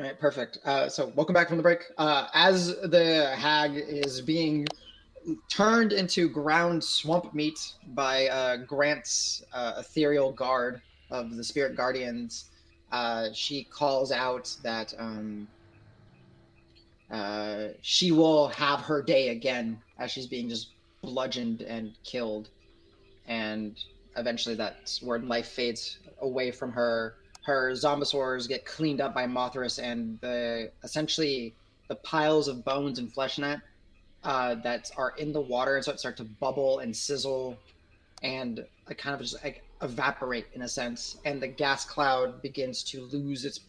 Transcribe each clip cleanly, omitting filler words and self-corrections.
All right, perfect. So welcome back from the break. As the hag is being turned into ground swamp meat by Grant's ethereal guard of the spirit guardians, she calls out that she will have her day again as she's being just bludgeoned and killed. And eventually that's where life fades away from her. Her zombisaurs get cleaned up by Mothras, and essentially the piles of bones and flesh net that are in the water and start to bubble and sizzle and kind of just like evaporate in a sense, and the gas cloud begins to lose its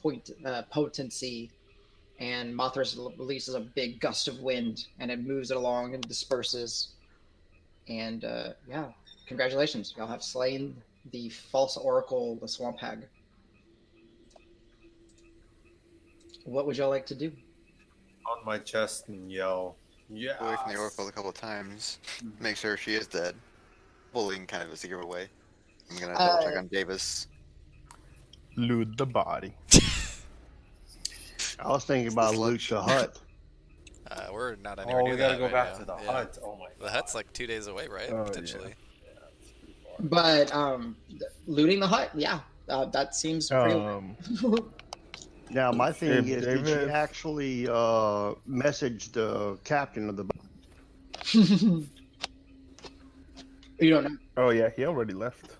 potency, and Mothras releases a big gust of wind, and it moves it along and disperses. And yeah, congratulations, y'all have slain the false oracle, the swamp hag. What would y'all like to do? On my chest and yell, yeah. Away from the oracle a couple of times. Make sure she is dead. Bullying kind of a secret way. I'm gonna double check on Davis. Loot the body. I was thinking about loot the hut. We're not anywhere near we that gotta go right back now. to the Yeah. hut. Oh my god. The hut's like 2 days away, right? Oh, Potentially. But looting the hut, yeah, that seems pretty. Now, my thing is, did she David- actually message the captain of the boat? You don't know. Oh yeah, he already left.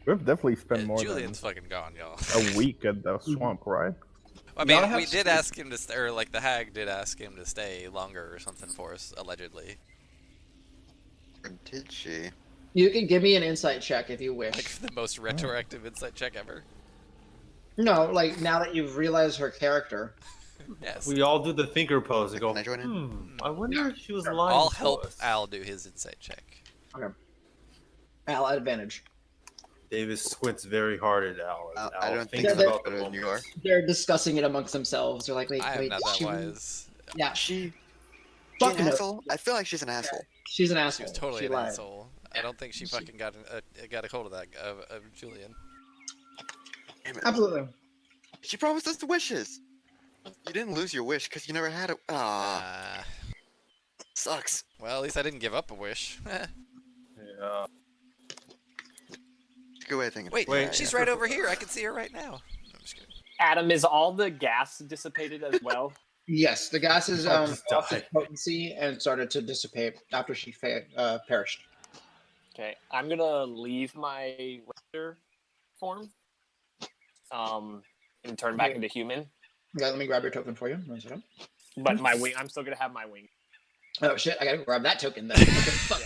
We've definitely spent more Julian's fucking gone, y'all. than a week at the swamp, right? I mean, Y'all we have did ask him to stay, or like the hag did ask him to stay longer or something for us, allegedly. Or did she? You can give me an insight check if you wish. Like the most retroactive insight check ever. No, like now that you've realized her character. Yes. We all do the thinker pose and go, Can I join in? I wonder if she was lying I'll to help us. Al do his insight check. Okay. Al at advantage. Davis squints very hard at Al. I Al don't thinks think so. about the better than you moment. are. They're discussing it amongst themselves. They're like, wait, I am wait, not that she- wise. Yeah, She Fucking an no. asshole? I feel like she's an asshole. she's an She asshole. was totally She an lied. asshole. I don't think she fucking got a hold of that of Julian. Damn it. Absolutely. She promised us the wishes. You didn't lose your wish because you never had it. Ah, sucks. Well, at least I didn't give up a wish. Yeah. Good way of thinking. Wait, Wait. she's right over here. I can see her right now. I'm just kidding. Adam, is all the gas dissipated as well? Yes, the gases I'll just lost die. its potency and started to dissipate after she perished. Okay, I'm gonna leave my raptor form, and turn back into human. Yeah, let me grab your token for you. 1 second. But my wing, I'm still gonna have my wing. Oh shit! I gotta grab that token then. Okay, fuck.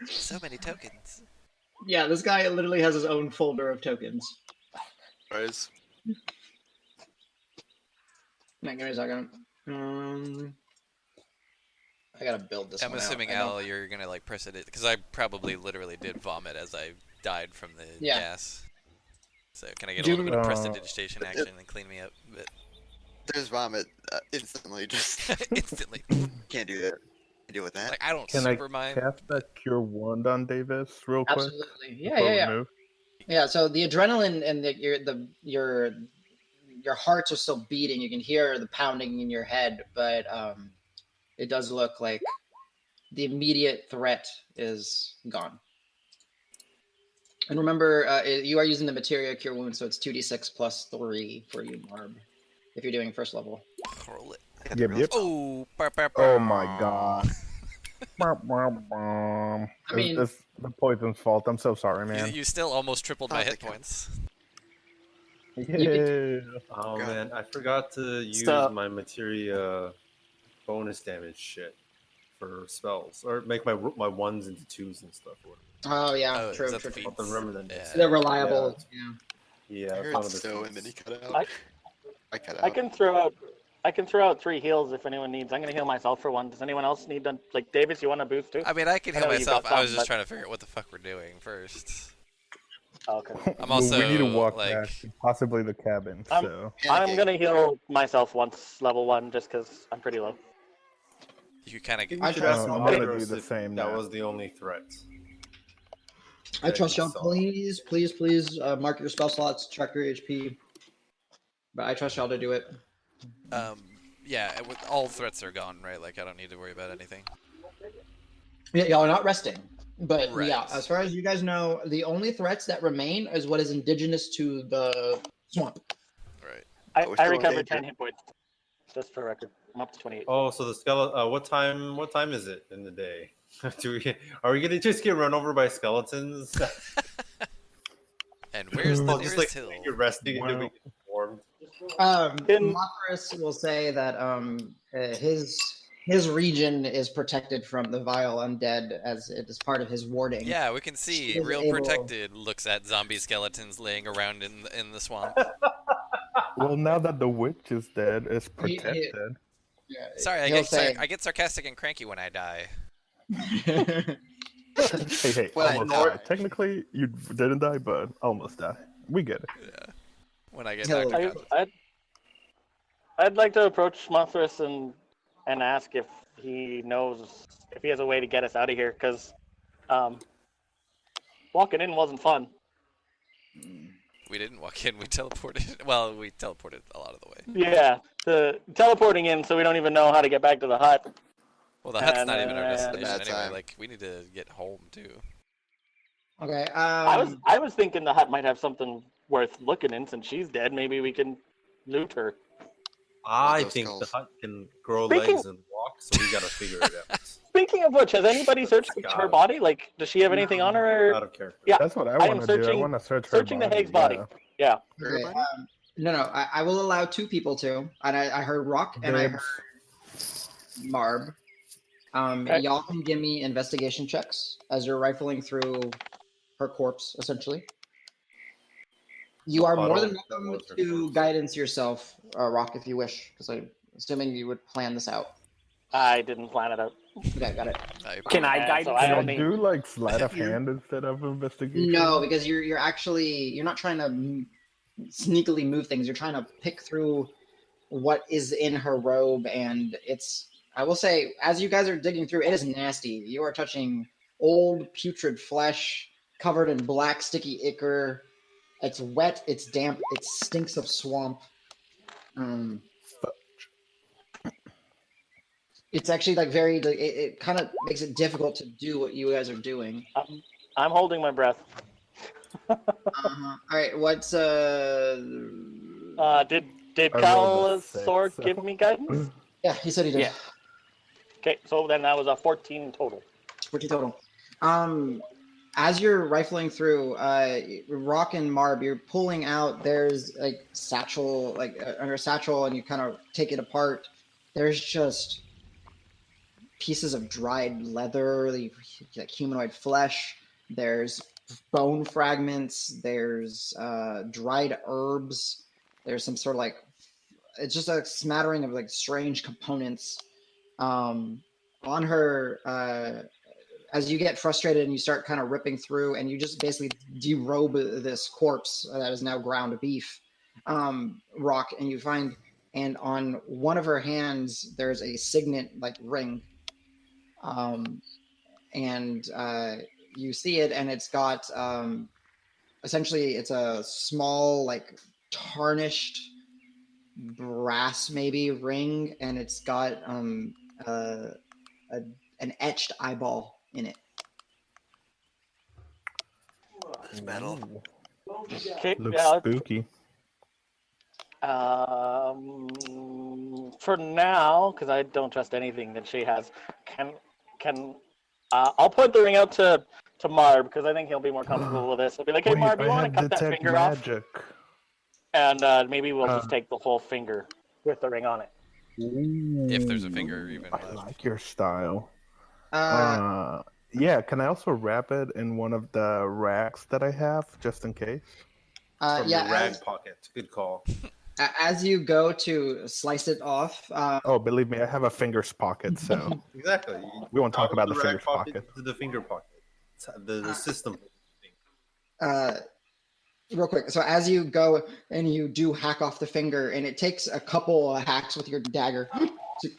So many tokens. Yeah, this guy literally has his own folder of tokens. Guys, Give me a second. I gotta build this. I'm one assuming out. I don't- Al, you're gonna like press it because I probably literally did vomit as I died from the Yeah. gas. So can I get a Do- little bit of prestidigitation action and clean me up a bit? there's vomit instantly. Just Instantly? can't do that. Can't deal with that. Like I don't Can I super mind. cast that cure wound on Davis real quick? Absolutely. Yeah, before yeah, we yeah. move? Yeah. So the adrenaline and your hearts are still beating. You can hear the pounding in your head, but it does look like the immediate threat is gone. And remember, you are using the Materia Cure Wound, so it's 2d6 plus 3 for you, Marb, if you're doing first level. Roll it. Yep, yep. Oh, Oh my god. I mean- it's the poison's fault. I'm so sorry, You, man. you still almost tripled my Oh, hit thank you. points. Yeah. Oh God. man, I forgot to use Stop. my materia bonus damage shit for spells, or make my ones into twos and stuff. Or Oh yeah, Oh, is true, that true. the true. feats? I'll remember that. Yeah. They're reliable. Yeah. Yeah, I one heard of the so, feats. and then he cut out. I- I cut out. I can throw out 3 heals if anyone needs. I'm gonna heal myself for 1. Does anyone else need to, like, Davis, you want to boost too? I mean, I can I heal know you got myself. I was some, just but- trying to figure out what the fuck we're doing first. Oh, okay. I'm Well, we need to also, walk like- back to possibly the cabin. I'm- So I'm Panicking. gonna heal myself once, level 1, just because I'm pretty low. You kind of I think I we should trust- ask I'm gonna Allegretto do the if same That now. was the only threat. I trust y'all. saw. Please, please, please mark your spell slots, track your HP. but I trust y'all to do it. Yeah, all threats are gone, right? Like I don't need to worry about anything. Yeah, y'all are not resting. But Right. yeah, as far as you guys know, the only threats that remain is what is indigenous to the swamp. Right. we're I still in recovered danger. 10 hit points. Just for record, I'm up to 28. Oh, so the skeleton. What time is it in the day? Are we gonna just get run over by skeletons? And where's the Oh, just like nearest hill? you're resting and Wow. doing warmed. Mothras will say that his region is protected from the vile undead as it is part of his warding. Yeah, we can see She is real able- protected. Looks at zombie skeletons laying around in the swamp. Well, now that the witch is dead, it's He- protected. Yeah, Sorry, I he'll get sarcastic and cranky when I die. Hey, Well, I almost know. died. Technically, you didn't die, but almost died. We get it. Yeah. When I get He'll- knocked out. I'd like to approach Mothras and ask if he knows if he has a way to get us out of here, because walking in wasn't fun. We didn't walk in. We teleported. Well, we teleported a lot of the way. Yeah, the teleporting in, so we don't even know how to get back to the hut. Well, the hut's not even our And- destination Bad anyway. time. Like we need to get home too. Okay. I was thinking the hut might have something worth looking in since she's dead. Maybe we can loot her. I those think skulls. the hut can grow Speaking- legs and walk, so we gotta figure it out. Speaking of which, has anybody searched her body? Like, does she have anything on her? Out of character. Yeah, That's what I I am want to do. I searching- want to search her searching the hag's body. yeah. Yeah. Okay, no, I will allow two people to, and I heard Roque and I heard Marb. Okay. Y'all can give me investigation checks as you're rifling through her corpse, essentially. You are more than welcome to guidance yourself, Roque, if you wish, because I'm assuming you would plan this out. I didn't plan it out. Okay, got it. Can I Yeah, guide so you? I Can I only- do like sleight of hand instead of investigation? No, because you're not trying to sneakily move things. You're trying to pick through what is in her robe, and I will say, as you guys are digging through, it is nasty. You are touching old putrid flesh covered in black sticky ichor. It's wet, it's damp, it stinks of swamp. It's actually like it kind of makes it difficult to do what you guys are doing. I'm holding my breath. All right, what's Did I rolled a Calisor 6, so- give me guidance? Yeah, he said he did. Yeah. Okay, so then that was a 14 total. 14 total. As you're rifling through, Roque and Marb, you're pulling out. There's like satchel, under a satchel, and you kind of take it apart. There's just pieces of dried leather, like humanoid flesh. There's bone fragments. There's dried herbs. There's some sort of it's just a smattering of like strange components. On her, as you get frustrated and you start kind of ripping through, and you just basically derobe this corpse that is now ground beef, Roque, and you find, and on one of her hands there's a signet ring, and you see it, and it's got essentially it's a small tarnished brass maybe ring, and it's got an etched eyeball in it. It's metal. Okay, Looks yeah, spooky. for now, because I don't trust anything that she has, I'll point the ring out to Marb, because I think he'll be more comfortable with this. I'll be like, hey, Wait, Marb, you I want have to cut that detect finger off? magic. And maybe we'll just take the whole finger with the ring on it. If there's a finger even I left. like your style. Yeah, can I also wrap it in one of the racks that I have, just in case? From Yeah, your rag pocket. Good call. as you go to slice it off, Oh, believe me, I have a fingers pocket, so Exactly. we won't talk about the rag fingers pocket. to the finger pocket. It's the system. real quick. So as you go and you do hack off the finger, and it takes a couple of hacks with your dagger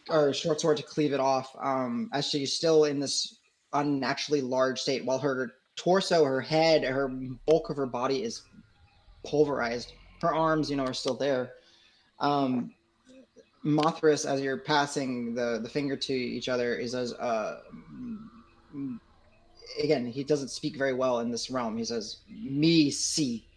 or short sword to cleave it off, as she's still in this unnaturally large state, while her torso, her head, her bulk of her body is pulverized. Her arms, are still there. Mothras, as you're passing the finger to each other, he says, again, he doesn't speak very well in this realm. He says, "Me see."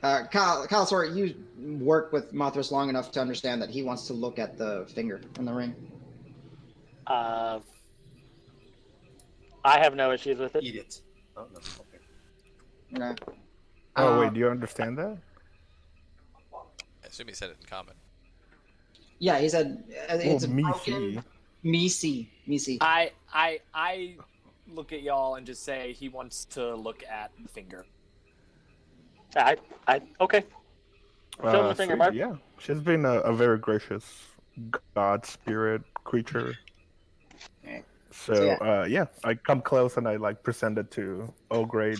Calisor, you work with Mothras long enough to understand that he wants to look at the finger in the ring. I have no issues with it. Eat it. Oh, no. Okay. Okay. Oh wait, do you understand that? I assume he said it in common. Yeah, he said it's me broken. see. Me see. I look at y'all and just say he wants to look at the finger. Okay. Show him the finger, Marb. Yeah, she's been a very gracious god spirit creature. Okay. So, So, yeah, I come close and I like present it to great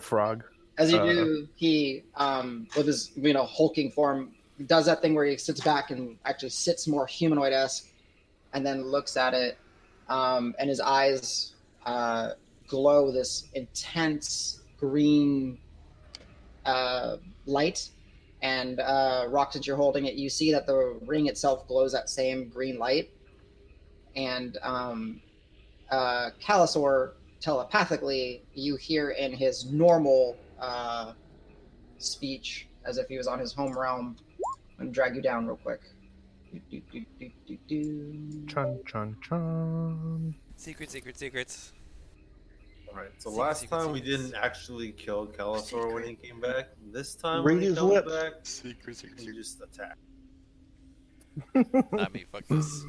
frog. As you do, he, with his hulking form, does that thing where he sits back and actually sits more humanoid-esque, and then looks at it, and his eyes glow this intense green light. And Roque, since you're holding it, you see that the ring itself glows that same green light. And Calisor, telepathically, you hear in his normal speech, as if he was on his home realm. I'm going to drag you down real quick. Chun chun chun. Secrets. Alright, so last time we didn't actually kill Calisor when he came back. This time Read when he his comes lips. back, Secret. he just attacked. Not me. Fuck this.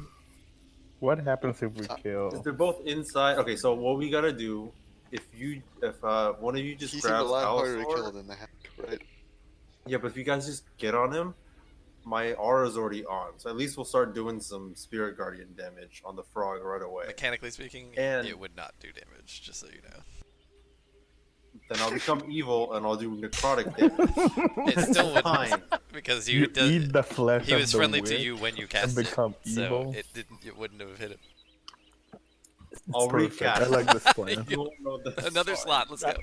What happens if we If kill? they're both inside, okay. So what we gotta do, if one of you just He seemed a grabs lot harder to Calisor, kill than the hack, right? yeah, but if you guys just get on him, my aura's already on, so at least we'll start doing some Spirit Guardian damage on the frog right away. Mechanically speaking, And- it would not do damage, just so you know. Then I'll become evil and I'll do necrotic damage. It still wouldn't, Fine. because You you eat the flesh. he of was the friendly to witch you when you and cast it, become so evil. it wouldn't have hit him. I'll Perfect. recast. I like this plan. You won't know this. Another slot. Let's go.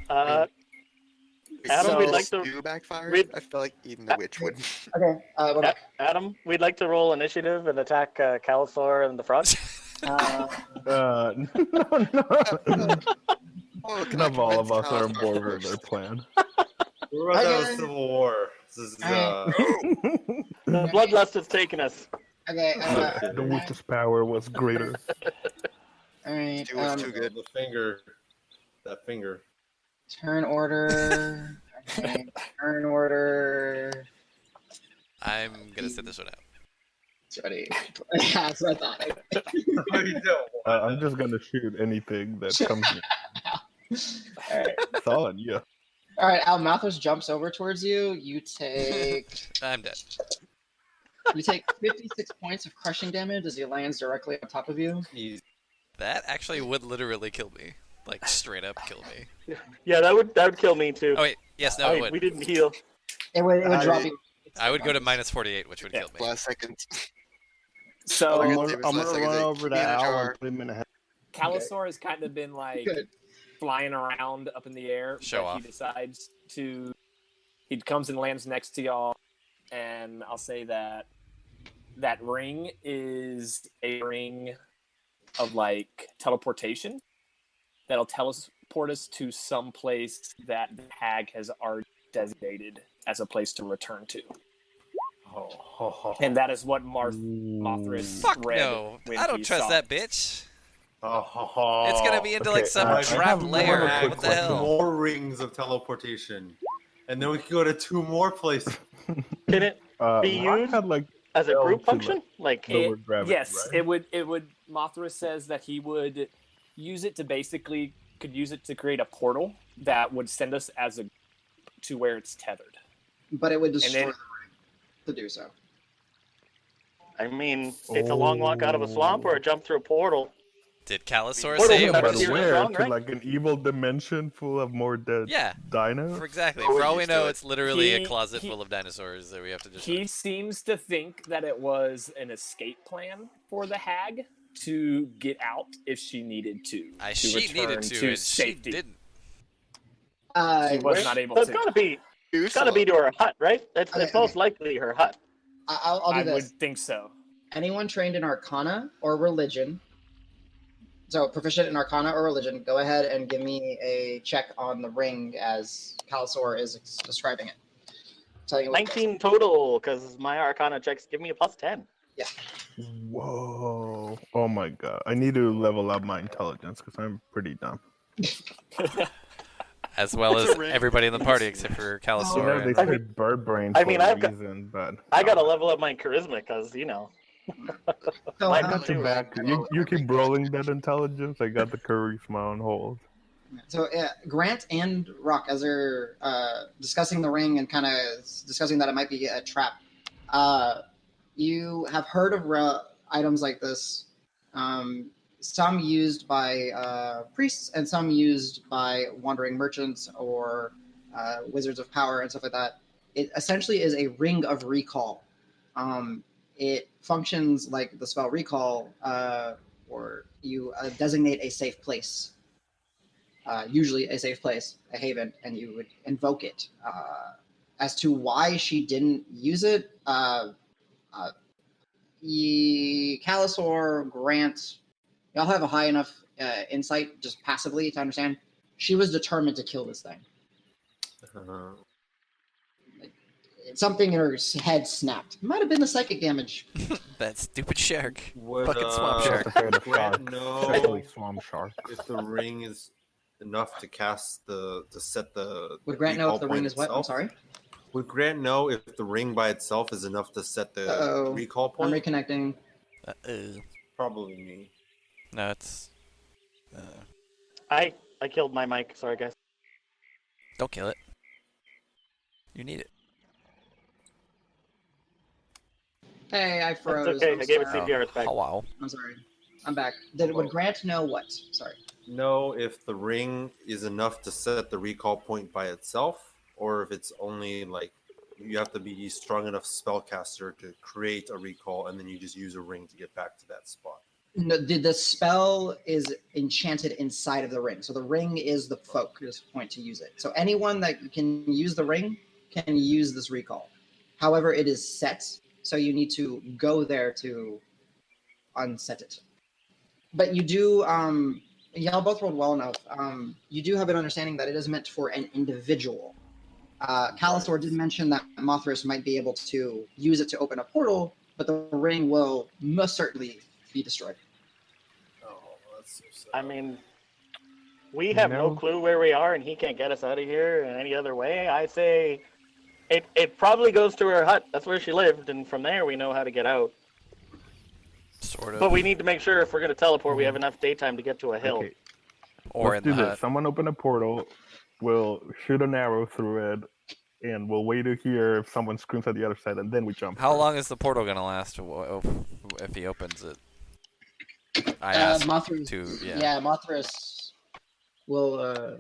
Adam, So- we'd like to. Do backfire? we'd- I feel like eating the witch would. Okay, we're back. Adam, we'd like to roll initiative and attack Calisor and the frog. No. Oh, can None I of all of convince us are on Calisor board with first? their plan. We're about to have a Okay. civil war. This is The bloodlust has taken us. Okay, The witch's power was greater. alright, Too much too good. the finger. That finger. turn order. Okay, turn order. I'm gonna sit this one out. It's ready. Yeah, that's what I thought. No, you don't. I'm just gonna shoot anything that comes. Alright. It's all on you. Alright, Malthus jumps over towards you. You take I'm dead. 56 points of crushing damage as he lands directly on top of you. Easy. That actually would literally kill me. Like, straight up kill me. Yeah, that would kill me too. Oh, wait. Yes, no, I it mean, would. we didn't heal. It would drop you. I would go to minus 48, which would kill me. Last second. So Okay. I'm David's gonna last run second, over to be in the Al jar. and put him in a. Calisor has kind of been like Good. flying around up in the air. Show but off. He decides to. He comes and lands next to y'all, and I'll say that that ring is a ring of like teleportation that'll teleport us to some place that the hag has already designated as a place to return to. And that is what Mothras Fuck read no. when I don't he trust saw that it. bitch. Oh, It's gonna be into Okay, like some I trap have lair. one quick What the question. hell? More rings of teleportation, and then we can go to 2 more places. Can it be Rock used had like as a L group to, function? Like, lower gravity, Yes, right? it would. Mothra says that he would use it to basically create a portal that would send us as a to where it's tethered. But it would destroy then- the ring to do so. I mean, it's a long walk out of a swamp or a jump through a portal. Did Calisor Portal say is it better But was... than where? strong, To right? like an evil dimension full of more dead Yeah, dinos? exactly. Oh, For all we used to know, it. it's literally a He- closet he- full of dinosaurs that we have to just... He seems to think that it was an escape plan for the hag to get out if she needed to. She return needed to, and safety. she didn't. She was not able So it's to. gotta be It's got to be to her hut, right? It's most likely her hut. I'll do I this. would think so. Anyone trained in Arcana or Religion, so proficient in Arcana or Religion, go ahead and give me a check on the ring as Calisor is describing it. Telling you what it does. 19 total, because my Arcana checks give me a +10. Yeah. Whoa. Oh my god. I need to level up my intelligence because I'm pretty dumb. As well It's as a ring. everybody in the party except for You know, Calisor. they and- I say mean- bird brain I for mean, a I've got- reason, but I got to level up my charisma, because, So, I I got got your too. back. You keep rolling that intelligence. I got the charisma on hold. So Grant and Roque, as they're discussing the ring and kind of discussing that it might be a trap, you have heard of items like this, some used by priests and some used by wandering merchants or wizards of power and stuff like that. It essentially is a ring of recall. It functions like the spell recall, or you designate a safe place. Usually a safe place, a haven, and you would invoke it. As to why she didn't use it, Calisor, Grant, y'all have a high enough insight just passively to understand she was determined to kill this thing. Something in her head snapped. It might have been the psychic damage. That stupid shark. Would Fucking swamp Just shark. afraid of Grant sharks, know especially swamp sharks. if the ring is enough to cast to set the Would Grant know recall if the point ring is what? I'm itself? sorry. Would Grant know if the ring by itself is enough to set the Uh-oh. recall I'm point? reconnecting. Probably me. No, it's. I killed my mic. Sorry, guys. Don't kill it. You need it. Hey, I froze. It's okay. I'm I gave it sorry. CPR. It's back. Oh wow. I'm sorry. I'm back. Would Grant know what? Sorry. Know if the ring is enough to set the recall point by itself, or if it's only like you have to be strong enough spellcaster to create a recall, and then you just use a ring to get back to that spot. No, the spell is enchanted inside of the ring. So the ring is the focus point to use it. So anyone that can use the ring can use this recall. However, it is set, so you need to go there to unset it. But you do, y'all both rolled well enough. You do have an understanding that it is meant for an individual. Calisor did mention that Mothras might be able to use it to open a portal, but the ring will most certainly be destroyed. Oh, that's so sad. I mean, we have no clue where we are, and he can't get us out of here in any other way. I say it probably goes to her hut. That's where she lived, and from there we know how to get out. Sort of. But we need to make sure if we're going to teleport, we have enough daytime to get to a hill. Okay, Or let's in do the this. hut. Someone open a portal. We'll shoot an arrow through it, and we'll wait to hear if someone screams at the other side, and then we jump. How through. long is the portal gonna last if he opens it? I asked Mothras, to. yeah, Mothras will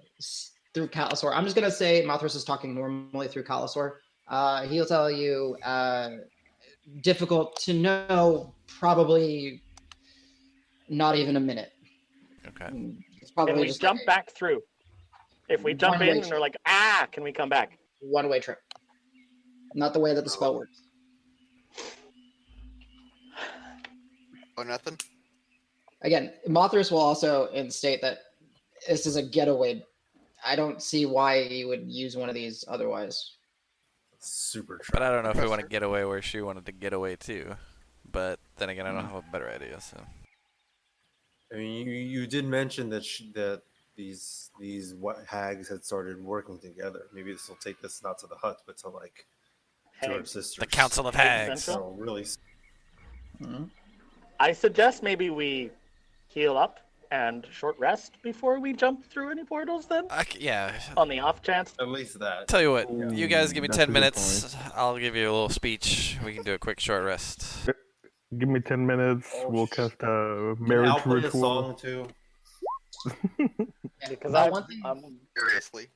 through Calisor. I'm just gonna say Mothras is talking normally through Calisor. He'll tell you difficult to know, probably not even a minute. Okay. It's probably Can we just jump like back through? If we jump One-way in and they're like, can we come back? a one-way trip. Not the way that the spell works. Oh, nothing? Again, Mothras will also state that this is a getaway. I don't see why you would use one of these otherwise. Super But I don't know if we Professor. want to get away where she wanted to get away too. But then again, I don't have a better idea. So I mean, you did mention that that these hags had started working together. Maybe this will take us not to the hut, but to like to our Hags. sisters. the Council of Hag Hags. Central? So really, I suggest maybe we heal up and short rest before we jump through any portals then? Yeah. On the off chance. at least that. Tell you what, you guys give me That's 10 a good minutes. I'll give you a little speech. We can do a quick short rest. Give me 10 minutes. Oh, We'll cast a marriage I'll play a ritual. song too. Because one thing- Seriously.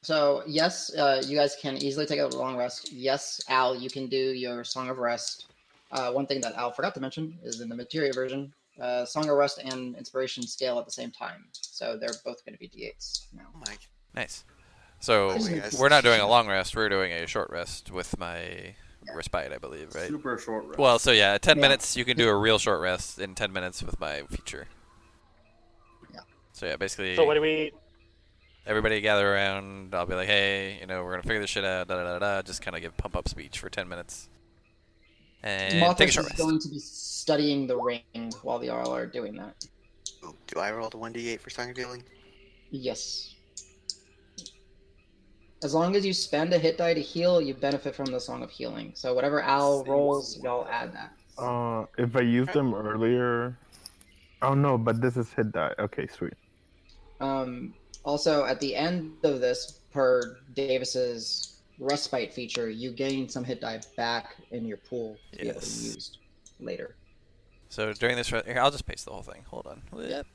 So yes, you guys can easily take a long rest. Yes, Al, you can do your Song of Rest. One thing that Al forgot to mention is in the Materia version, Song of Rest and Inspiration scale at the same time. So they're both going to be D8s now. Oh my. Nice. So guys. we're not doing a long rest. We're doing a short rest with my respite, I believe, right? Super short rest. Well, so yeah, 10 Yeah. minutes. You can do a real short rest in 10 minutes with my feature. Yeah. So yeah, basically. So what do we? Everybody gather around. I'll be like, hey, we're gonna figure this shit out. Da da da da. Just kind of give pump up speech for 10 minutes. And take a Mothras short is rest. going to be studying the ring while the all are doing that. Ooh, do I roll the 1d8 for Song of Healing? Yes. As long as you spend a hit die to heal, you benefit from the Song of Healing. So whatever Al rolls, y'all add that. If I used them earlier. Oh no, but this is hit die. Okay, sweet. Also, at the end of this, per Davis's respite feature, you gain some hit die back in your pool to be able to be used later. So during this, here, I'll just paste the whole thing. Hold on. Yep.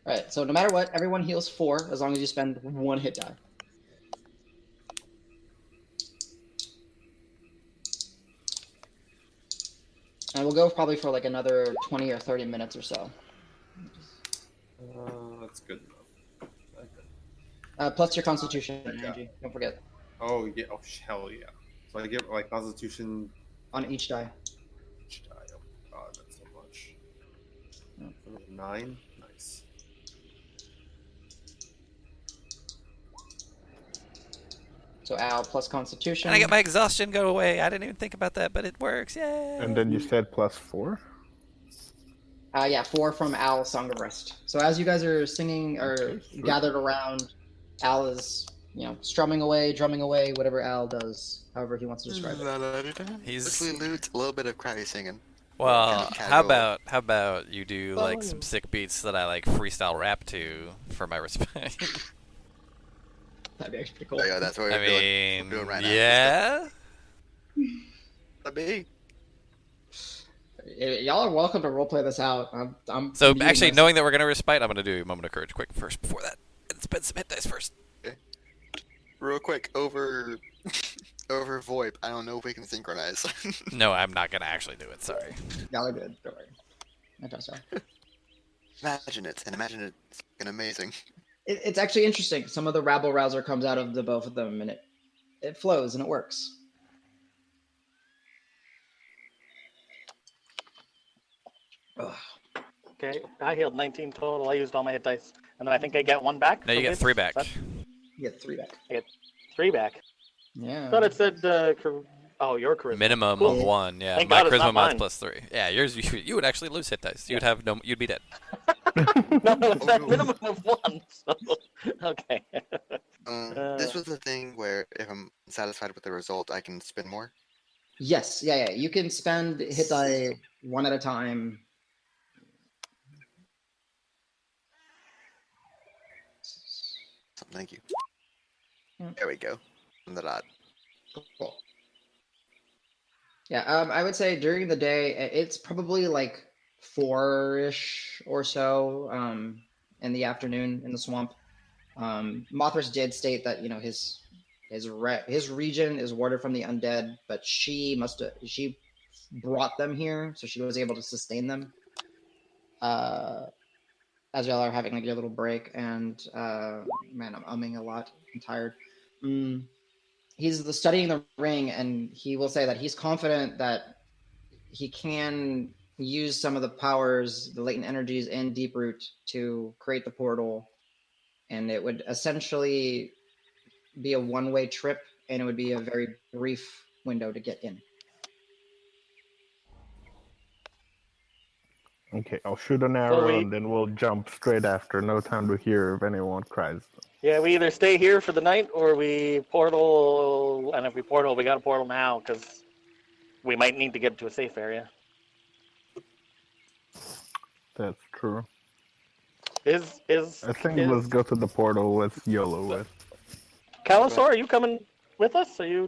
All right. So no matter what, everyone heals 4 as long as you spend 1 hit die. And we'll go probably for like another 20 or 30 minutes or so. That's good enough. Plus your Constitution, Angie. Don't forget. Oh yeah! Oh hell yeah! So I get my Constitution On each die. each die. Oh god, that's so much. 9. Nice. So Al plus Constitution. And I get my exhaustion go away. I didn't even think about that, but it works. Yay! And then you said +4? Yeah, 4 from Al, Song of Rest. So as you guys are singing or gathered around, Al is, strumming away, drumming away, whatever Al does, however he wants to describe it. He's Mostly loot, a little bit of crowdy singing. well. Kind of How casual. about you do like some sick beats that I like freestyle rap to for my respect? That'd be actually pretty cool. Oh, yeah, that's what I we're mean, doing right now. yeah. That'd be. Y'all are welcome to roleplay this out. I'm So muting actually, myself. knowing that we're gonna respite, I'm gonna do a moment of courage quick first. Before that, and spend some hit dice first. Real quick, over VoIP, I don't know if we can synchronize. No, I'm not gonna actually do it. Sorry. Y'all are good. Don't worry. I trust y'all. Imagine it's fucking amazing. It's actually interesting. Some of the rabble rouser comes out of the both of them, and it flows and it works. Ugh. Okay, I healed 19 total. I used all my hit dice, and then I think I get 1 back. No, you from get this. 3 back. That- You get 3 back. 3 back. Yeah. I thought it said your charisma. Minimum Cool. of 1. Yeah, Thank my God it's charisma not mod's mine. +3. Yeah, yours you would actually lose hit dice. You'd have no. You'd be dead. No, it's that minimum of 1. So, okay. This was the thing where if I'm satisfied with the result, I can spend more. Yes. Yeah. You can spend hit die 1 at a time. Thank you. Yeah. There we go. On the dot. Cool. Yeah, I would say during the day, it's probably like 4-ish or so in the afternoon in the swamp. Mothras did state that his region is warded from the undead, but she brought them here, so she was able to sustain them. As y'all are having like your little break, and man, I'm umming a lot. I'm tired. He's studying the ring, and he will say that he's confident that he can use some of the powers, the latent energies in Deeproot to create the portal, and it would essentially be a one-way trip, and it would be a very brief window to get in. Okay, I'll shoot an arrow and then we'll jump straight after. No time to hear if anyone cries. Yeah, we either stay here for the night or we portal, and if we portal, we got to portal now because we might need to get to a safe area. That's true. I think let's go to the portal. Let's YOLO it. Calisor, are you coming with us? Do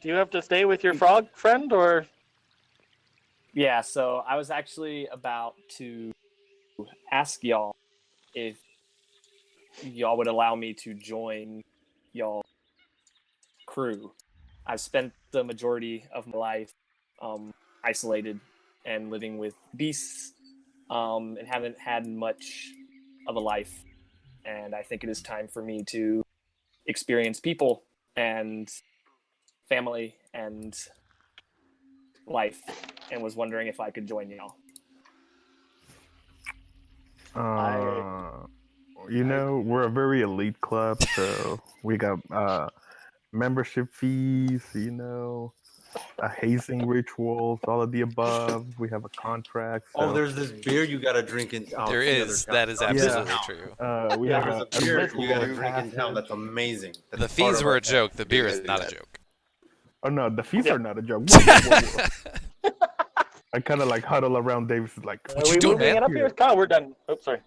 you have to stay with your frog friend, or? Yeah, so I was actually about to ask y'all if y'all would allow me to join y'all crew. I've spent the majority of my life isolated and living with beasts and haven't had much of a life. And I think it is time for me to experience people and family and life, and was wondering if I could join y'all. We're a very elite club, so we got membership fees, hazing rituals, all of the above. We have a contract. So. Oh, there's this beer you gotta drink in town. There is. That is absolutely true. We have a beer you gotta drink in town. That's amazing. The fees were a joke. The beer is not a joke. Oh no, the fees are not a joke. Whoa. I kind of like huddle around Davis, like, what you doing, man? Up here, Kyle. We're done. Oh, sorry.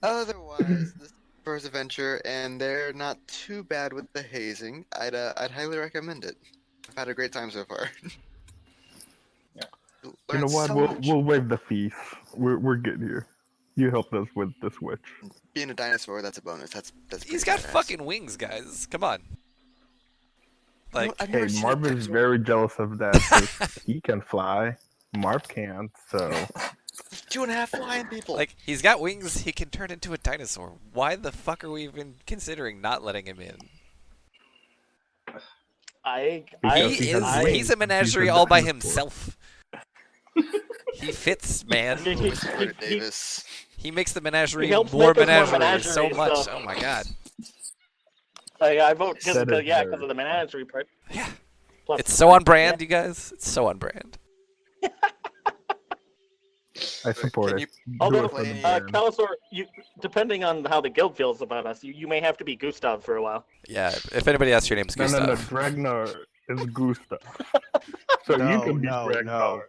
Otherwise, this first adventure, and they're not too bad with the hazing. I'd highly recommend it. I've had a great time so far. You know what? We'll waive the fees. We're good here. You helped us with the switch. Being a dinosaur, that's a bonus. That's He's got fucking wings, guys. Come on. Like, hey, Marb is very jealous of that. 'Cause he can fly. Marb can't, so. 2.5 flying people. Like, he's got wings. He can turn into a dinosaur. Why the fuck are we even considering not letting him in? He's a menagerie all by himself. He fits, man. He makes the menagerie more menagerie so much. So. Oh my god. I vote because of the menagerie part. Yeah. Plus, it's so on brand, you guys. It's so on brand. I support it. Although, Calisor, depending on how the guild feels about us, you may have to be Gustav for a while. Yeah, if anybody asks your name's Gustav. No, Dregnar is Gustav. So you can be Dregnar.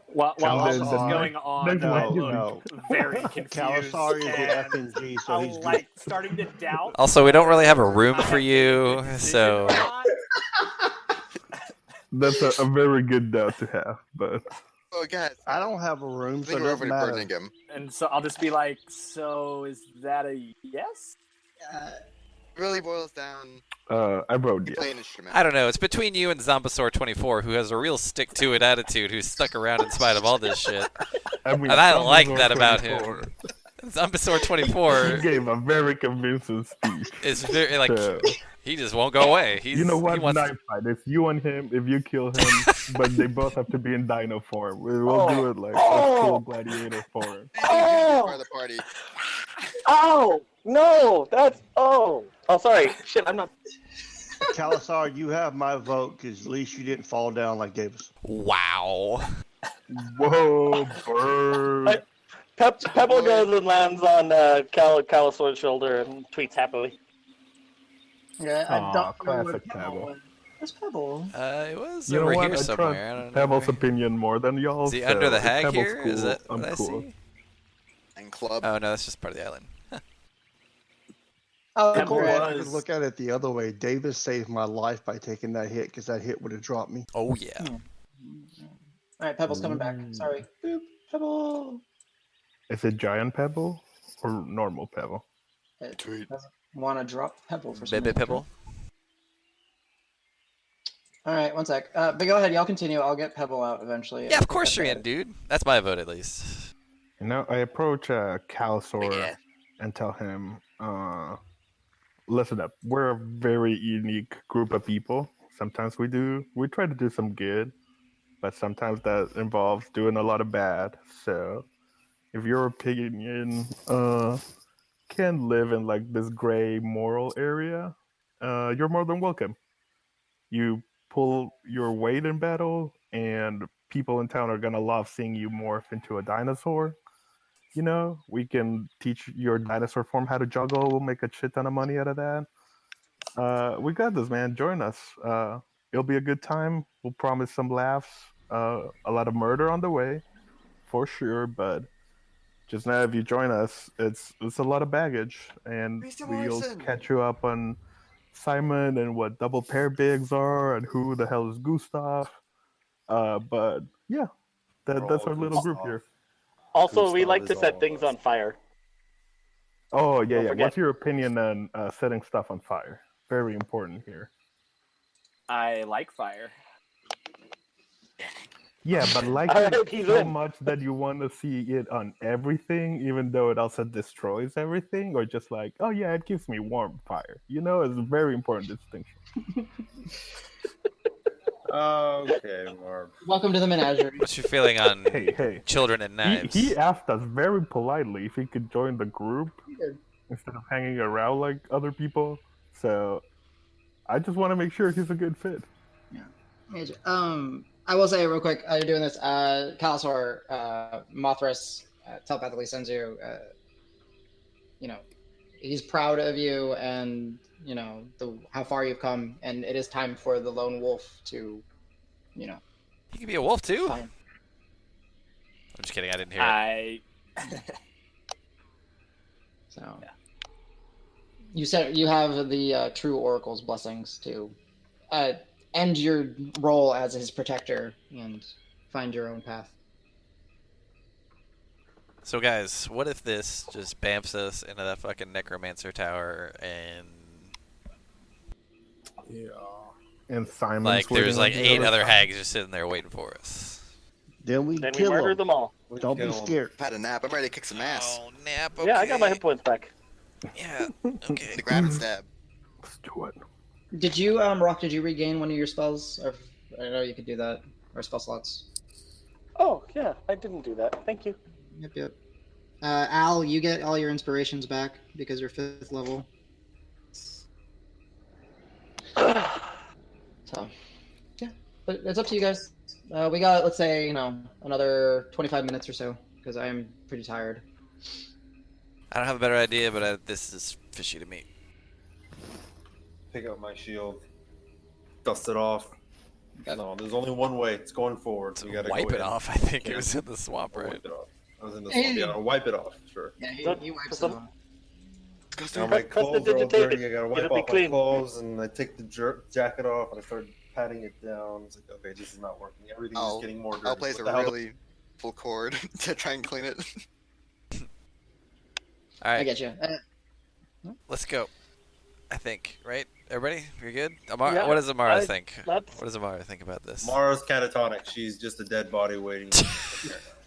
While this is going on, no. Very confused. Calisor is the FNG, so he's like starting to doubt. Also, we don't really have a room for you, so... That's a very good doubt to have, but... Oh, guys, I don't have a room, so it doesn't matter. And so I'll just be like, so is that a yes? It really boils down... I wrote yes. Play an instrument. I don't know. It's between you and Zombasaur24, who has a real stick-to-it attitude, who's stuck around in spite of all this shit. And I like that about him. Zombasaur24... He gave a very convincing speech. Is very, like... He just won't go away. You know what? Knife fight. It's you and him. If you kill him, but they both have to be in dino form. We'll do it like a full gladiator form. The party. Oh no! Sorry. Shit, I'm not. Calisor, you have my vote because at least you didn't fall down like Davis. Wow. Whoa, bird. Pebble goes and lands on Calisor's shoulder and tweets happily. Yeah, I don't know where classic Pebble. Where's Pebble? It was over here somewhere. I don't know. Pebble's opinion more than y'all's. Is he under the hag Pebble's here? cool. Is that I'm what I cool. see? And club. Oh no, that's just part of the island. I could look at it the other way. Davis saved my life by taking that hit because that hit would have dropped me. Oh yeah. All right, Pebble's coming back. Sorry. Boop, Pebble. Is it giant Pebble or normal Pebble? It doesn't want to drop Pebble for some Baby reason. Pebble. All right, one sec. But go ahead, y'all continue. I'll get Pebble out eventually. Yeah, of course you're in, dude. That's my vote at least. I approach Calisor and tell him, listen up. We're a very unique group of people. Sometimes we try to do some good, but sometimes that involves doing a lot of bad. So if your opinion can live in like this gray moral area, you're more than welcome. You pull your weight in battle, and people in town are gonna love seeing you morph into a dinosaur. We can teach your dinosaur form how to juggle. We'll make a shit ton of money out of that. We got this, man. Join us. It'll be a good time. We'll promise some laughs. A lot of murder on the way, for sure, but just now, if you join us, it's a lot of baggage, and we'll catch you up on Simon and what double pair bigs are, and who the hell is Gustav. But yeah, that's our little group here. Also, we like to set things on fire. Oh yeah. What's your opinion on setting stuff on fire? Very important here. I like fire. Yeah, but like All right, it he's so in. much that you want to see it on everything, even though it also destroys everything, or just like, oh yeah, it gives me warm fire. You know, it's a very important distinction. Okay, Marb. Welcome to the menagerie. What's your feeling on Hey, children and knives? he asked us very politely if he could join the group instead of hanging around like other people. So I just want to make sure he's a good fit. I will say real quick, you're doing this. Calisor, Mothras telepathically sends you. He's proud of you, and how far you've come, and it is time for the lone wolf to, He can be a wolf too. find. I'm just kidding. I didn't hear it. So, you said you have the true oracle's blessings to end your role as his protector and find your own path. So guys, what if this just bamps us into that fucking necromancer tower and And Simon's like there's waiting like on the 8 other other side. hags just sitting there waiting for us? Then we Then we kill murder them all. Don't be scared. I've had a nap. I'm ready to kick some ass. Oh, nap. Okay. Yeah, I got my hit points back. Yeah. Okay. To grab and stab. Let's do it. Did you, Roque, did you regain one of your spells? Or I know you could do that, or spell slots. Oh, yeah, I didn't do that. Thank you. Yep. Al, you get all your inspirations back because you're 5th level. So, yeah, but it's up to you guys. We got, let's say, another 25 minutes or so, because I am pretty tired. I don't have a better idea, but this is fishy to me. Pick up my shield, dust it off. No, there's only one way. It's going forward. So we gotta Wipe go it in. off. I think it was in the swamp, right? Wipe it off. I was in the swamp. Yeah, I'll wipe it off. Sure. Yeah, he wipes so- it off. Now my clothes are all dirty. I gotta wipe It'll be off my clean. clothes, and I take the jacket off, and I start patting it down. It's like, okay, this is not working. Everything's just getting more dirty. I'll place What a the hell? really full cord to try and clean it. All right. I get you. Let's go. I think, right? Everybody, you're good. Amara, Yeah, what does Amara I- think? let's- What does Amara think about this? Mara's catatonic. She's just a dead body waiting.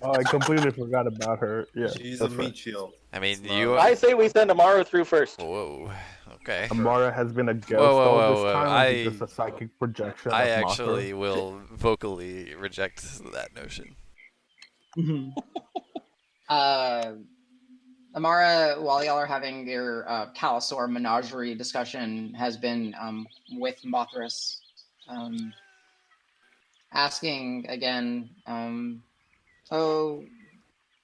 Oh, I completely forgot about her. Yeah, She's a that's meat right. shield. I mean, It's not- you. I say we send Amaro through first. Whoa. Okay. Amara has been a ghost whoa, all this whoa. time. It's just a psychic projection. I of Mothra. actually will vocally reject that notion. Amara, while y'all are having your Calisor Menagerie discussion, has been with Mothras, asking again, oh,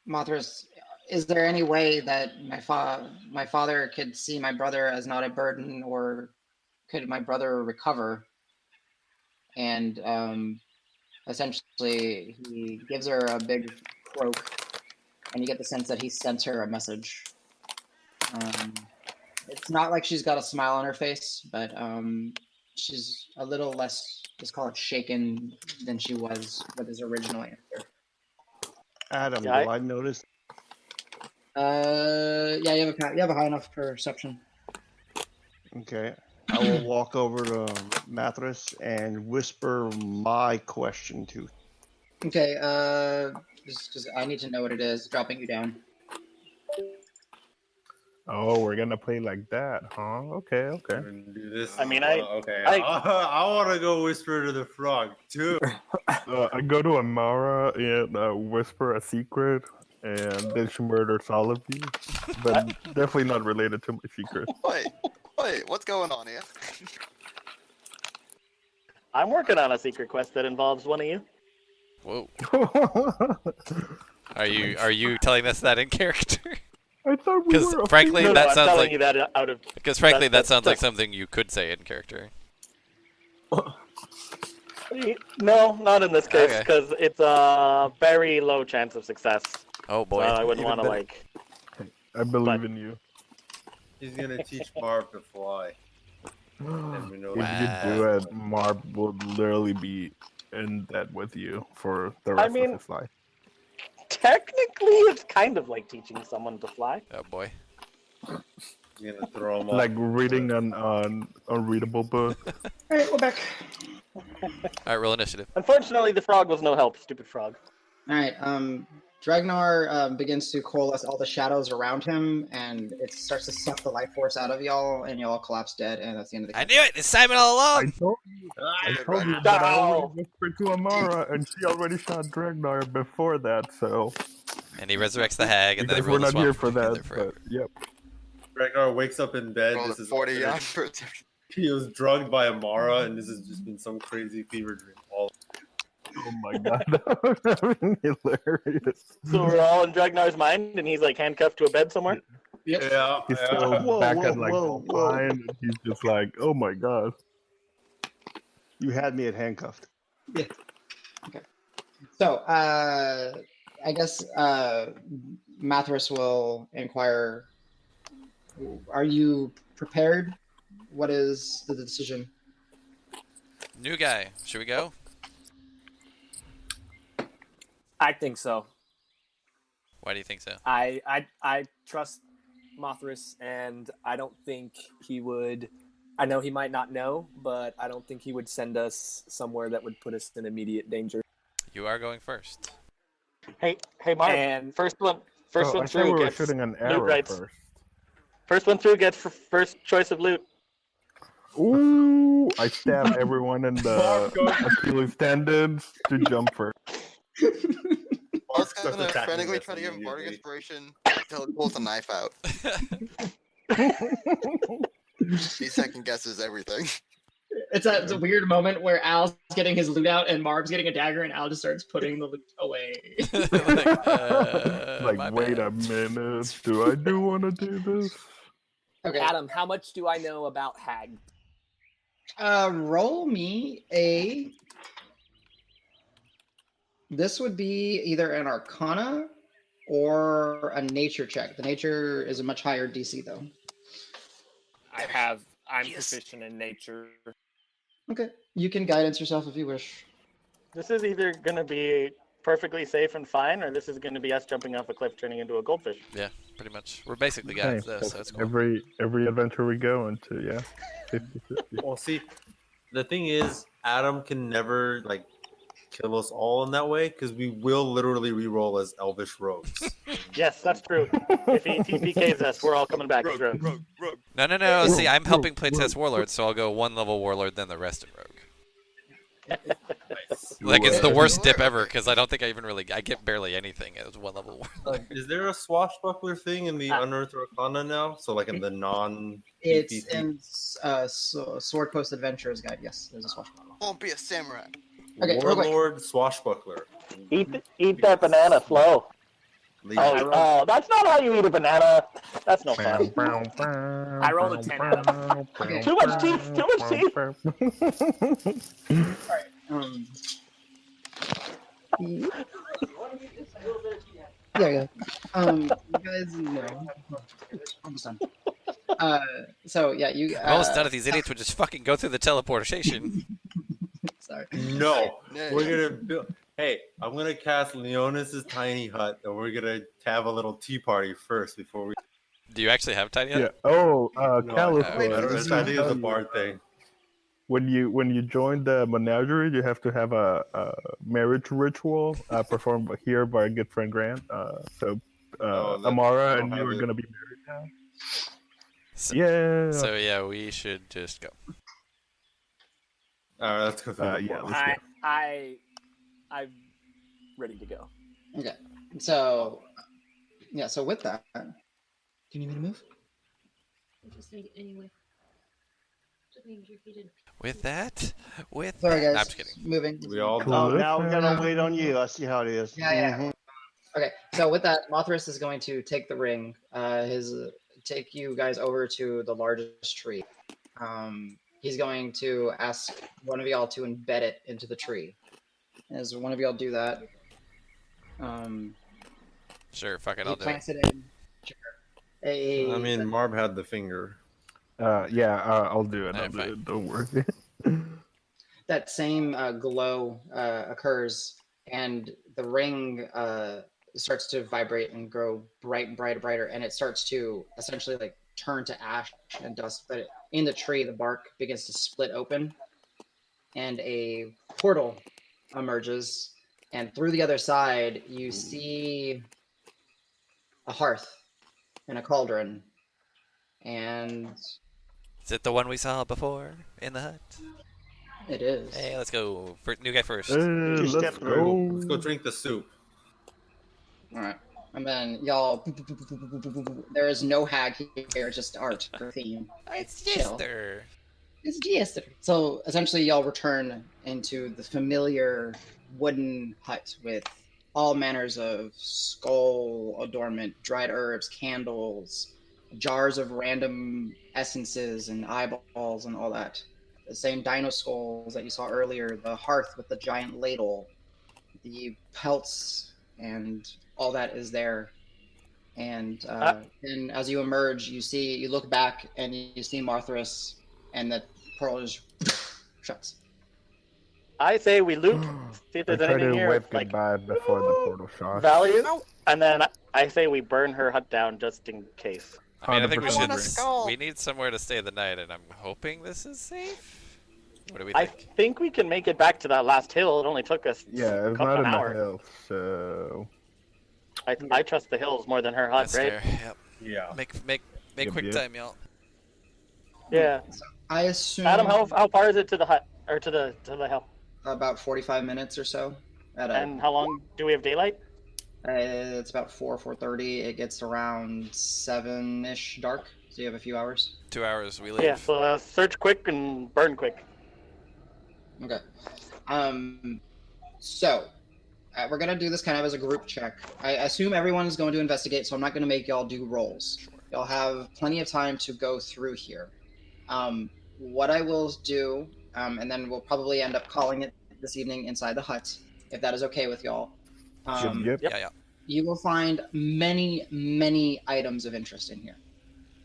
Mothras, is there any way that my father could see my brother as not a burden, or could my brother recover? And essentially, he gives her a big croak, and you get the sense that he sent her a message. It's not like she's got a smile on her face, but she's a little less, let's call it, shaken than she was with his original answer. Adam, Yeah, do I notice? Yeah, you have a high enough perception. Okay. I will walk over to Mathras and whisper my question to. Okay, just because I need to know what it is, dropping you down. Oh, we're gonna play like that, huh? Okay. We're gonna do this. I mean, okay. I- I want to go whisper to the frog too. I go to Amara and whisper a secret, and then she murders all of you. But definitely not related to my secret. Wait, what's going on here? I'm working on a secret quest that involves one of you. Whoa. Are you telling us that in character? I thought we Because were. frankly, No, that I'm sounds telling like you that out of. because frankly, that that's- sounds like something you could say in character. No, not in this case, Okay. because it's a very low chance of success. Oh boy. I wouldn't Even want to better. I believe in you. He's gonna teach Marb to fly. And we know If that. you do it, Marb will literally be in debt with you for the rest mean- of his life. Technically, it's kind of like teaching someone to fly. Oh boy. He's gonna throw him off. Like reading an unreadable book. All right, we're back. right, roll initiative. Unfortunately, the frog was no help. Stupid frog. All right. Dregnar begins to coalesce all the shadows around him, and it starts to suck the life force out of y'all, and y'all collapse dead, and that's the end of the I campaign. knew it! It's Simon all I along! told you, but I already whispered to Amara, and she already shot Dregnar before that, so... And he resurrects the hag, and then Because we're everyone not here swap for that, forever. but yep. Ragnar wakes up in bed. Roll This a is 40 all- on He was drugged by Amara, and this has just been some crazy fever dream. All Oh my god, that was hilarious. So we're all in Dragnar's mind, and he's like handcuffed to a bed somewhere. yeah, He's still Whoa, back whoa, at like whoa, whoa. fine, and he's just like, oh my god. You had me at handcuffed. Yeah. Okay. So, I guess Mathras will inquire. Are you prepared? What is the decision? New guy. Should we go? I think so. Why do you think so? I trust Mothras, and I don't think he would. I know he might not know, but I don't think he would send us somewhere that would put us in immediate danger. You are going first. Hey, Marb. And First one I through thought we were gets shooting an loot arrow rights. first. First one through gets first choice of loot. Ooh, I stab everyone in the Achilles tendons to jump first. I was starts gonna attacking frantically us try to give him bardic immediately. inspiration until he pulls a knife out. He second guesses everything. It's a weird moment where Al's getting his loot out and Marb's getting a dagger, and Al just starts putting the loot away. My Wait bad. a minute, do I want to do this? Okay. Adam, how much do I know about hags? Roll me a. This would be either an Arcana or a Nature check. The Nature is a much higher DC, though. I'm proficient in nature. Okay. You can guidance yourself if you wish. This is either going to be perfectly safe and fine, or this is going to be us jumping off a cliff turning into a goldfish. Yeah, pretty much. We're basically Hey, guys, though, so it's cool. every adventure we go into, yeah. 50-50. Well, see, the thing is, Adam can never like kill us all in that way because we will literally reroll as Elvish rogues. Yes, that's true. If he TPKs us, we're all coming back as rogues. No. See, I'm helping playtest Warlord, so I'll go one level Warlord, then the rest of Rogue. Like, it's the worst dip ever, because I don't think I get barely anything as one level Warlord. Is there a swashbuckler thing in the Unearthed Arcana now? So, like in the non. It's in Sword Post Adventurers Guide. Yes, there's a swashbuckler. Won't be a samurai. Okay, real quick. Warlord swashbuckler. Eat that banana slow. Leave Oh, it. oh, that's not how you eat a banana. That's no fun. I rolled a 10 out of Okay. Too much teeth. Too much teeth. Yeah. You guys know. Almost done. So yeah, you. I'm almost done if these idiots would just fucking go through the teleportation. Sorry. No, Yeah. we're gonna build. Hey, I'm gonna cast Leonis's tiny hut, and we're gonna have a little tea party first before we. Do you actually have Tiny Hut? Yeah. Oh, No, Calisor. I don't know. I think it's a bard thing. When you join the menagerie, you have to have a marriage ritual performed here by a good friend Grant. Amara and you are gonna be married now. So, Yeah. So yeah, we should just go. All right, let's go through. Yeah, the let's go. I'm ready to go. Okay. So yeah. So with that, do you need me to move? Just say it anyway. Just making sure he didn't. With that, Sorry, guys. No, I'm just kidding. Moving. We all Oh, done. now we gotta wait on you. I see how it is. Yeah. Mhm. Okay. So with that, Mothras is going to take the ring. Take you guys over to the largest tree. He's going to ask one of y'all to embed it into the tree. As one of y'all do that, Sure, fuck it, he I'll do it. plants it in. Sure. I mean, Marb had the finger. I'll do it. Alright, I'll do fine. it. Don't worry. that same glow occurs, and the ring starts to vibrate and grow brighter, and it starts to essentially like turn to ash and dust. But in the tree, the bark begins to split open, and a portal emerges. And through the other side, you see a hearth and a cauldron. And Is it the one we saw before in the hut? it is. Hey, let's go. New guy first. Just Let's step through. Let's go drink the soup. All right. And then y'all, there is no hag here, just art for theme. It's Chill. Jester. It's Jester. So essentially, y'all return into the familiar wooden hut with all manners of skull adornment, dried herbs, candles, jars of random essences and eyeballs and all that. The same dino skulls that you saw earlier, the hearth with the giant ladle, the pelts, and all that is there. And then as you emerge, you look back and you see Marthras, and the portal just shuts. I say we loot, see if there's I try anything to here wave like goodbye before the portal shuts. value, and then I say we burn her hut down just in case. I mean, I think we 100% should. agree. We need somewhere to stay the night, and I'm hoping this is safe. What do we I think? think we can make it back to that last hill. It only took us Yeah, it's couple not an in the hour. hills, so I trust the hills more than her hut, That's right? fair. Yep. Yeah. Make Yep, quick yep. time, y'all. Yeah. I assume Adam, how far is it to the hut or to the hill? about 45 minutes or so. And how long do we have daylight? It's about 4:30. It gets around 7-ish dark, so you have a few hours. 2 hours. We leave. Yeah. So search quick and burn quick. Okay. So we're gonna do this kind of as a group check. I assume everyone's going to investigate, so I'm not gonna make y'all do rolls. Y'all have plenty of time to go through here. What I will do, and then we'll probably end up calling it this evening inside the hut, if that is okay with y'all. Yep. Yeah. You will find many, many items of interest in here.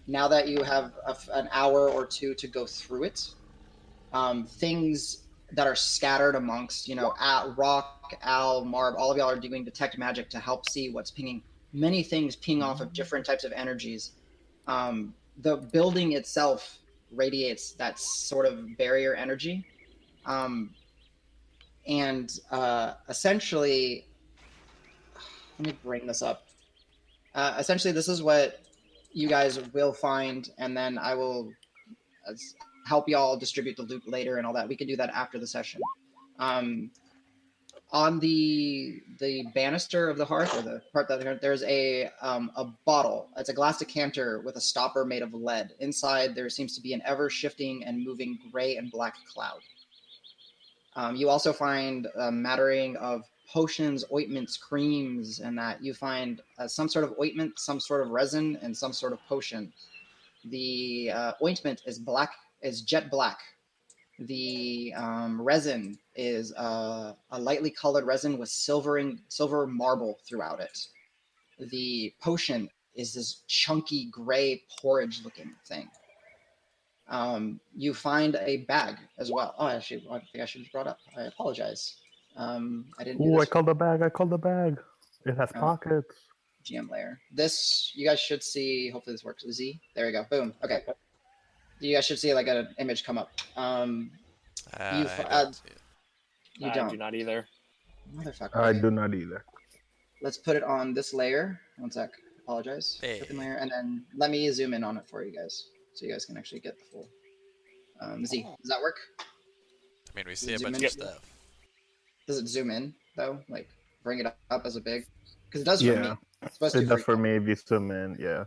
Now that you have an hour or two to go through it, things that are scattered amongst, Roque, Al, Marb, all of y'all are doing detect magic to help see what's pinging. Many things ping off of different types of energies. The building itself radiates that sort of barrier energy. Essentially, let me bring this up. Essentially, this is what you guys will find, and then I will help y'all distribute the loot later and all that. We can do that after the session. On the banister of the hearth, or the part that there's a bottle. It's a glass decanter with a stopper made of lead. Inside, there seems to be an ever-shifting and moving gray and black cloud. You also find a mattering of potions, ointments, creams, and that. You find some sort of ointment, some sort of resin, and some sort of potion. The ointment is jet black. The resin is a lightly colored resin with silver marble throughout it. The potion is this chunky gray porridge-looking thing. You find a bag as well. Oh, actually, I think I should have brought up. I apologize. I didn't. Ooh, I called the bag. It has pockets. GM layer. This you guys should see. Hopefully this works. Z. There we go. Boom. Okay. You guys should see like an image come up. I don't see it. You I don't. do not either. Motherfucker. I Okay. do not either. Let's put it on this layer. One sec. Apologize. Hey. Second layer, and then let me zoom in on it for you guys, so you guys can actually get the full. Z. Does that work? I mean, we see a Zoom bunch in? of stuff. Does it zoom in though? Like bring it up as a big? Because it does for Yeah. me. It's supposed to It be does for me if you zoom in, yeah.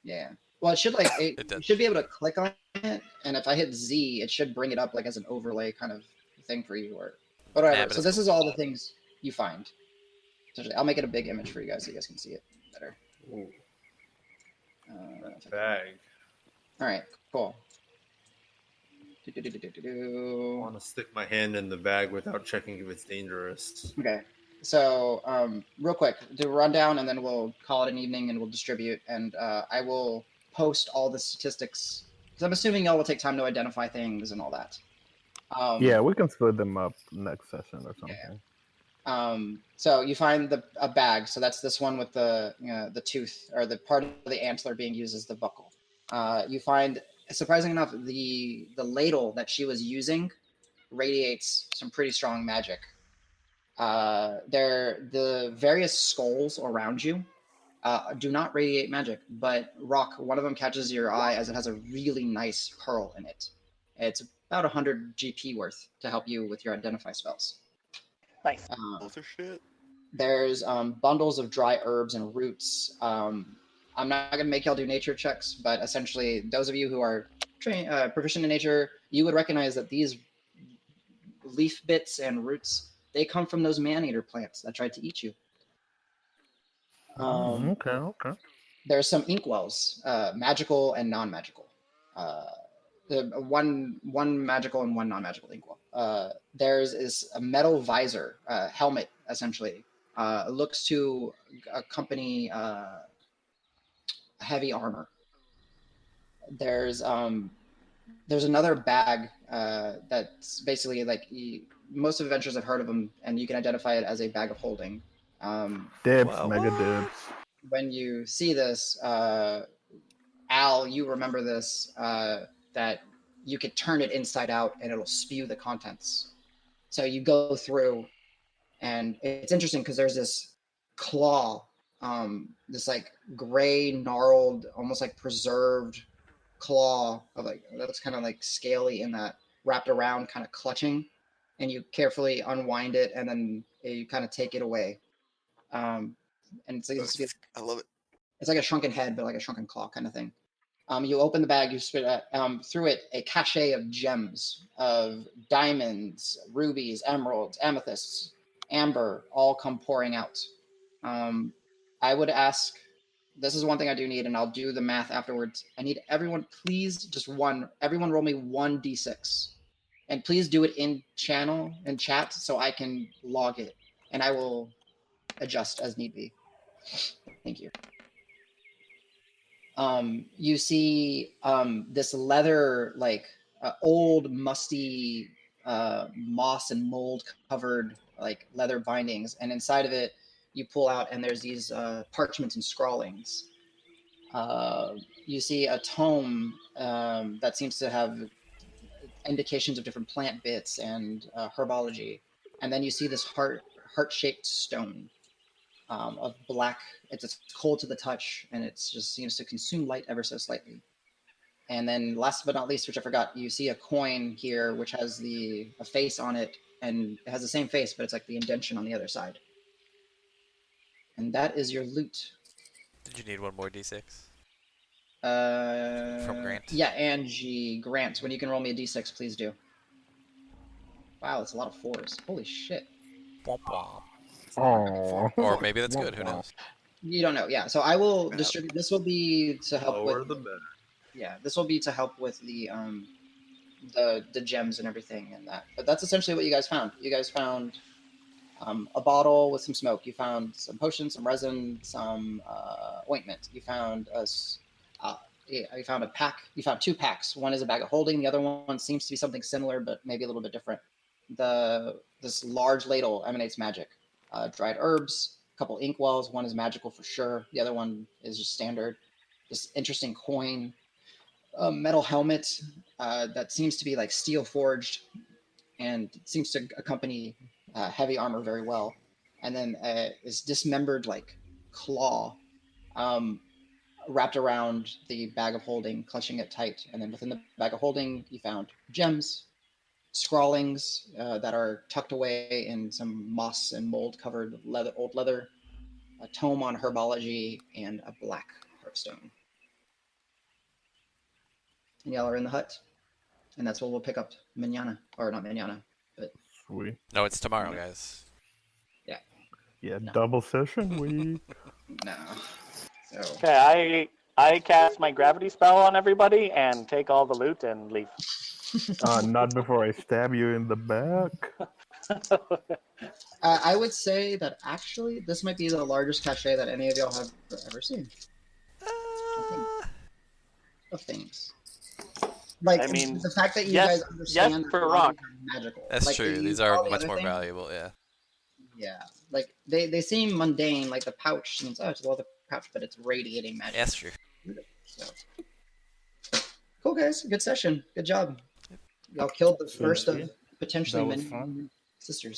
Yeah. Well, it should like It you does. should be able to click on it, and if I hit Z, it should bring it up like as an overlay kind of thing for you, or whatever. Nah, but So it's this cool. is all the things you find. Essentially, I'll make it a big image for you guys so you guys can see it better. Ooh, Uh, bag. all right, cool. I want to stick my hand in the bag without checking if it's dangerous. Okay. So, real quick, do a rundown, and then we'll call it an evening, and we'll distribute. And I will post all the statistics, because I'm assuming y'all will take time to identify things and all that. Yeah, we can split them up next session or something. So you find a bag. So that's this one with the tooth, or the part of the antler being used as the buckle. You find, surprisingly enough, the ladle that she was using radiates some pretty strong magic. The various skulls around you do not radiate magic, but Roque, one of them catches your eye as it has a really nice pearl in it. It's about 100 GP worth to help you with your identify spells. Nice. Those are shit. There's bundles of dry herbs and roots. I'm not going to make y'all do nature checks, but essentially, those of you who are proficient in nature, you would recognize that these leaf bits and roots, they come from those man-eater plants that tried to eat you. Okay. There's some inkwells, magical and non-magical. One magical and one non-magical inkwell. There's is a metal visor, helmet, essentially. Looks to accompany heavy armor. There's another bag that's basically like most adventurers have heard of them, and you can identify it as a bag of holding. Dibs, mega dibs. When you see this, Al, you remember this, that you could turn it inside out and it'll spew the contents. So you go through, and it's interesting because there's this claw, this like gray, gnarled, almost like preserved claw of like that's kind of like scaly in that, wrapped around, kind of clutching, and you carefully unwind it, and then you kind of take it away. And it's like, I love it. It's like a shrunken head, but like a shrunken claw kind of thing. You open the bag, you spit through it a cachet of gems, of diamonds, rubies, emeralds, amethysts, amber, all come pouring out. I would ask, this is one thing I do need, and I'll do the math afterwards. I need everyone, please, everyone roll me 1d6. And please do it in chat, so I can log it, and I will adjust as need be. Thank you. You see this leather, like old, musty, moss and mold covered like leather bindings, and inside of it you pull out, and there's these parchments and scrawlings. You see a tome that seems to have indications of different plant bits and herbology, and then you see this heart-shaped stone. Of black, it's cold to the touch, and it just seems to consume light ever so slightly. And then last but not least, which I forgot, you see a coin here which has a face on it, and it has the same face, but it's like the indentation on the other side. And that is your loot. Did you need one more d6? From Grant? Yeah, Angie Grant. When you can roll me a d6, please do. Wow, that's a lot of 4s. Holy shit. Womp womp. Oh. Or maybe that's good. Who knows? You don't know. Yeah. So I will distribute. This will be to help Lower with the better. Yeah. This will be to help with the gems and everything and that. But that's essentially what you guys found. You guys found a bottle with some smoke. You found some potions, some resin, some ointment. You found you found a pack. You found 2 packs. One is a bag of holding. The other one seems to be something similar, but maybe a little bit different. This large ladle emanates magic. Dried herbs, a couple inkwells. One is magical for sure. The other one is just standard. This interesting coin, a metal helmet that seems to be like steel forged, and seems to accompany heavy armor very well. And then this dismembered like claw wrapped around the bag of holding, clutching it tight. And then within the bag of holding, you found gems, scrawlings that are tucked away in some moss and mold covered old leather, a tome on herbology, and a black heartstone. And y'all are in the hut, and that's what we'll pick up mañana, or not mañana, but Sweet. No, it's tomorrow, guys. Yeah, No. double session week. no. So Okay, I cast my gravity spell on everybody and take all the loot and leave. Not before I stab you in the back. I would say that actually this might be the largest cachet that any of y'all have ever seen. Of things. Like, I mean, the fact that you yes- guys understand yes that for a lot Roque. of them are magical. That's Like, true. they These use are all the much other more things. valuable, yeah. Yeah, like they seem mundane. Like the pouch seems, oh, it's a leather pouch, but it's radiating magic. That's true. So. Cool, guys. Good session. Good job. Y'all killed the first of potentially That was many fun. sisters.